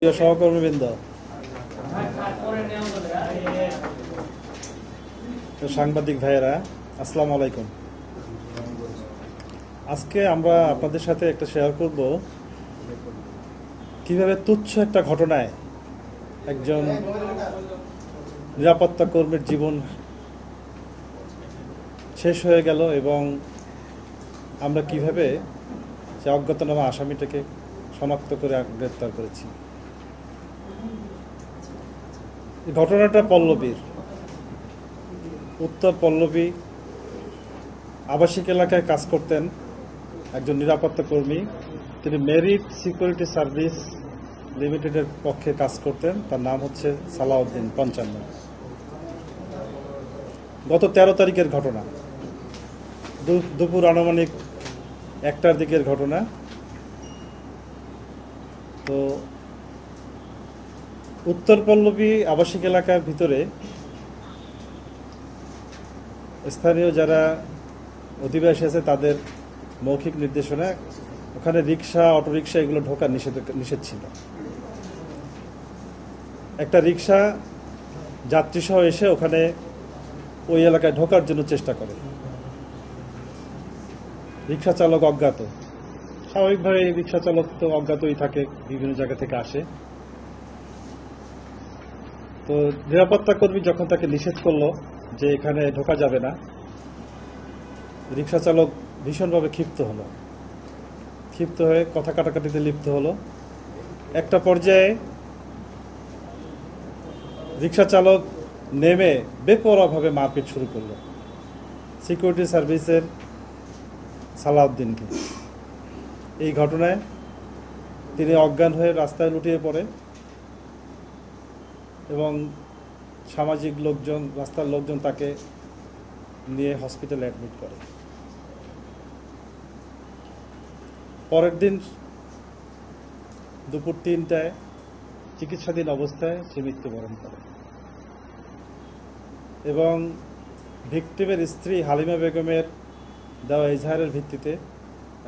প্রিয় সহকর্মীবৃন্দ, সাংবাদিক ভাইয়েরা, আসসালামু আলাইকুম। আজকে আমরা আপনাদের সাথে একটা শেয়ার করব কিভাবে তুচ্ছ একটা ঘটনায় একজন নিরাপত্তা কর্মীর জীবন শেষ হয়ে গেল এবং আমরা কিভাবে সে অজ্ঞাতনামা আসামিটাকে শনাক্ত করে গ্রেপ্তার করেছি। ঘটনাটা পল্লবীর, উত্তর পল্লবী আবাসিক এলাকায় কাজ করতেন একজন নিরাপত্তা কর্মী। তিনি মেরিট সিকিউরিটি সার্ভিস লিমিটেডের পক্ষে কাজ করতেন। তার নাম হচ্ছে সালাউদ্দিন 55। গত 13 তারিখের ঘটনা, দুপুর আনুমানিক 1টার দিকের ঘটনা। তো উত্তর পল্লবী আবাসিক এলাকার ভিতরে স্থানীয় যারা অধিবাসী আছে তাদের মৌখিক নির্দেশনা ওখানে রিক্সা, অটোরিক্সা এগুলো ঢোকার নিষেধ ছিল। একটা রিক্সা যাত্রীসহ এসে ওখানে ওই এলাকায় ঢোকার জন্য চেষ্টা করে। রিক্সা চালক অজ্ঞাত। স্বাভাবিকভাবে এই রিক্সা চালক তো অজ্ঞাতই থাকে, বিভিন্ন জায়গা থেকে আসে। তো নিরাপত্তা কর্মী যখন তাকে নিষেধ করলো যে এখানে ঢোকা যাবে না, রিক্সা চালক ভীষণভাবে ক্ষিপ্ত হয়ে কথা কাটাকাটিতে লিপ্ত হলো। একটা পর্যায়ে রিক্সা চালক নেমে বেপরোয়াভাবে মারপিট শুরু করলো সিকিউরিটি সার্ভিসের সালাউদ্দিনকে। এই ঘটনায় তিনি অজ্ঞান হয়ে রাস্তায় লুটিয়ে পড়ে এবং সামাজিক লোকজন, রাস্তার লোকজন তাকে নিয়ে হসপিটালে অ্যাডমিট করে। পরের দিন দুপুর 3টায় চিকিৎসাধীন অবস্থায় সে মৃত্যুবরণ করে এবং ভিকটিমের স্ত্রী হালিমা বেগমের দেওয়া এজাহারের ভিত্তিতে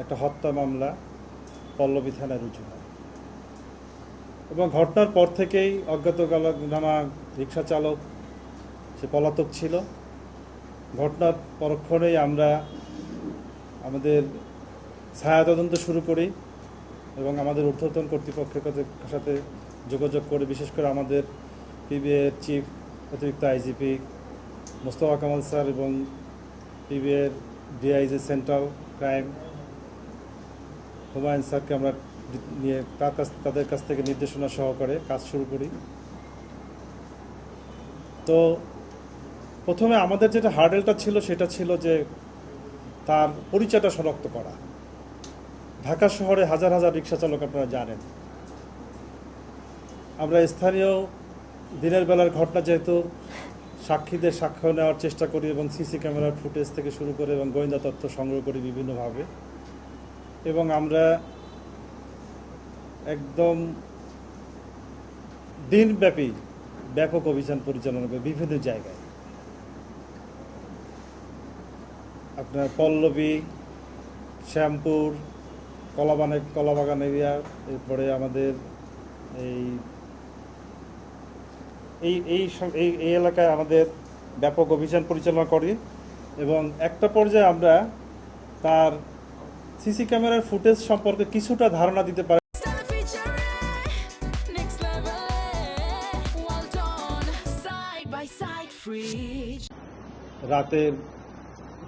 একটা হত্যা মামলা পল্লবী থানায় রুজু হয় এবং ঘটনার পর থেকেই অজ্ঞাতনামা রিক্সা চালক সে পলাতক ছিল। ঘটনার পরক্ষণেই আমরা আমাদের ছায়া তদন্ত শুরু করি এবং আমাদের ঊর্ধ্বতন কর্তৃপক্ষের সাথে যোগাযোগ করে, বিশেষ করে আমাদের পিবিএর চিফ অতিরিক্ত আইজিপি মোস্তফা কামাল স্যার এবং পিবিএর ডিআইজি সেন্ট্রাল ক্রাইম হুমায়ুন স্যারকে আমরা নিয়ে তাদের কাছ থেকে নির্দেশনা সহকারে কাজ শুরু করি। তো প্রথমে আমাদের যেটা হার্ডেলটা ছিল সেটা ছিল যে তার পরিচয়টা শনাক্ত করা। ঢাকা শহরে হাজার হাজার রিক্সা চালক আপনারা জানেন। আমরা স্থানীয় দিনের বেলার ঘটনা যেহেতু সাক্ষীদের সাক্ষ্য নেওয়ার চেষ্টা করি এবং সিসি ক্যামেরার ফুটেজ থেকে শুরু করে এবং গোয়েন্দা তথ্য সংগ্রহ করি বিভিন্নভাবে, এবং আমরা একদম দিনব্যাপী ব্যাপক অভিযান পরিচালনা করি বিভিন্ন জায়গায়। আপনার পল্লবী, শ্যামপুর, কলাবাগান এরিয়া, এরপরে আমাদের এই এলাকায় আমাদের ব্যাপক অভিযান পরিচালনা করি এবং একটা পর্যায়ে আমরা তার সিসি ক্যামেরার ফুটেজ সম্পর্কে কিছুটা ধারণা দিতে পারি। রাতের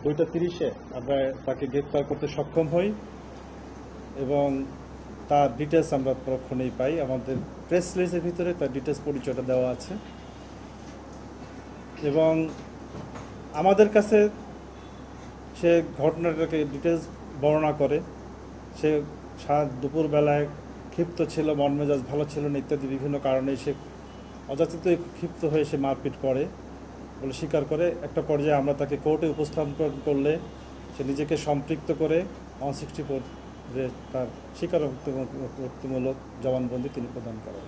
2:30-এ আমরা তাকে গ্রেপ্তার করতে সক্ষম হই এবং তার ডিটেলস আমরা পরক্ষণেই পাই। আমাদের প্রেস রিলিজের ভিতরে তার ডিটেলস পরিচয়টা দেওয়া আছে এবং আমাদের কাছে সে ঘটনাটাকে ডিটেলস বর্ণনা করে। সে দুপুরবেলায় ক্ষিপ্ত ছিল, মন মেজাজ ভালো ছিল না ইত্যাদি বিভিন্ন কারণে সে অযাচিতই ক্ষিপ্ত হয়ে সে মারপিট করে বলে স্বীকার করে। একটা পর্যায়ে আমরা তাকে কোর্টে উপস্থাপন করলে সে নিজেকে সম্পৃক্ত করে 164 যে তার স্বীকারোক্তিমূলক জবানবন্দি তিনি প্রদান করেন।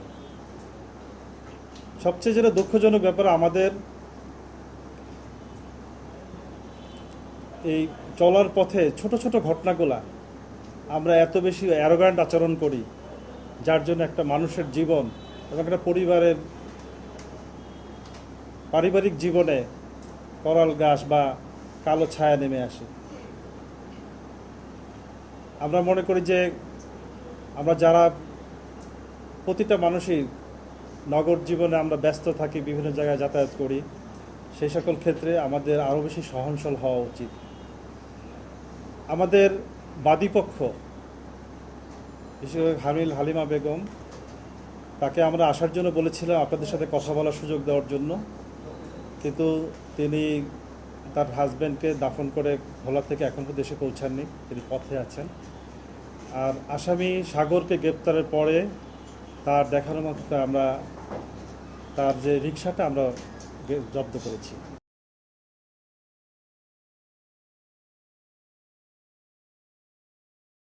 সবচেয়ে যেটা দুঃখজনক ব্যাপার, আমাদের এই চলার পথে ছোট ছোট ঘটনাগুলা আমরা এত বেশি অ্যারোগ্যান্ট আচরণ করি যার জন্য একটা মানুষের জীবন এবং একটা পারিবারিক জীবনে করাল গাছ বা কালো ছায়া নেমে আসে। আমরা মনে করি যে আমরা যারা প্রতিটা মানুষই নগর জীবনে আমরা ব্যস্ত থাকি, বিভিন্ন জায়গায় যাতায়াত করি, সেই সকল ক্ষেত্রে আমাদের আরও বেশি সহনশীল হওয়া উচিত। আমাদের বাদীপক্ষ, বিশেষ করে হালিমা বেগম, তাকে আমরা আসার জন্য বলেছিলাম আপনাদের সাথে কথা বলার সুযোগ দেওয়ার জন্য, কিন্তু তিনি তার হাজব্যান্ডকে দাফন করে ভোলা থেকে এখন পর্যন্ত দেশে পৌঁছাননি, তিনি পথে আছেন। আর আসামি সাগরকে গ্রেপ্তারের পরে তার দেখানোর মতো আমরা তার যে রিকশাটা আমরা জব্দ করেছি।